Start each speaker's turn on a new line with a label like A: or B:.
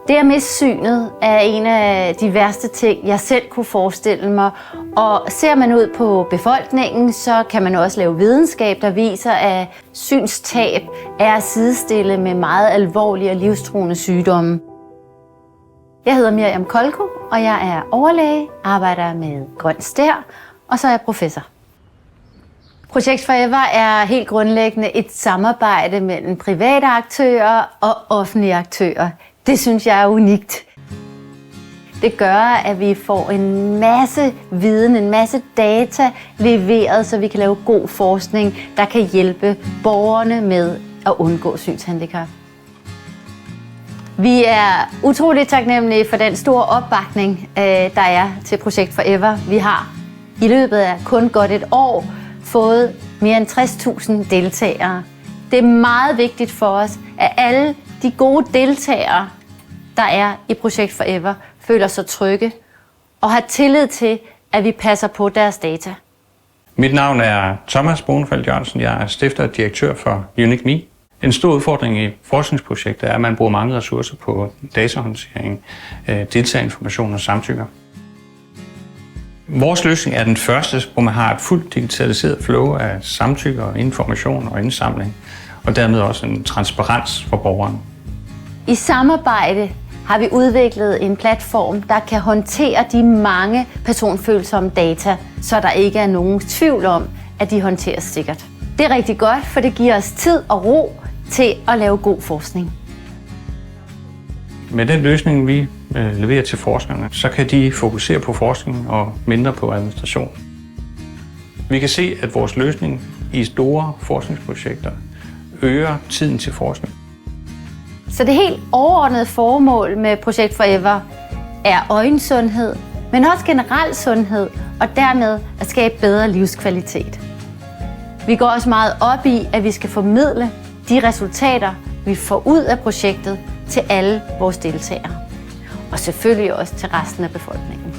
A: Det at miste synet er en af de værste ting, jeg selv kunne forestille mig. Og ser man ud på befolkningen, så kan man også lave videnskab, der viser, at synstab er at sidestille med meget alvorlige og livstruende sygdomme. Jeg hedder Miriam Kolko, og jeg er overlæge, arbejder med grøn stær, og så er jeg professor. Projekt Forever er helt grundlæggende et samarbejde mellem private aktører og offentlige aktører. Det synes jeg er unikt. Det gør, at vi får en masse viden, en masse data leveret, så vi kan lave god forskning, der kan hjælpe borgerne med at undgå synshandicap. Vi er utroligt taknemmelige for den store opbakning, der er til Projekt Forever. Vi har i løbet af kun godt et år fået mere end 60.000 deltagere. Det er meget vigtigt for os, at alle de gode deltagere, der er i Projekt Forever, føler sig trygge og har tillid til, at vi passer på deres data.
B: Mit navn er Thomas Bonefeld Jørgensen. Jeg er stifter og direktør for Unique Me. En stor udfordring i forskningsprojektet er, at man bruger mange ressourcer på datahåndtering, deltagerinformation og samtykker. Vores løsning er den første, hvor man har et fuldt digitaliseret flow af samtykker, information og indsamling, og dermed også en transparens for borgeren.
A: I samarbejde har vi udviklet en platform, der kan håndtere de mange personfølsomme data, så der ikke er nogen tvivl om, at de håndteres sikkert. Det er rigtig godt, for det giver os tid og ro til at lave god forskning.
B: Med den løsning, vi leverer til forskerne, så kan de fokusere på forskning og mindre på administration. Vi kan se, at vores løsning i store forskningsprojekter øger tiden til forskning.
A: Så det helt overordnede formål med Projekt Forever er øjensundhed, men også generel sundhed, og dermed at skabe bedre livskvalitet. Vi går også meget op i, at vi skal formidle de resultater, vi får ud af projektet til alle vores deltagere. Og selvfølgelig også til resten af befolkningen.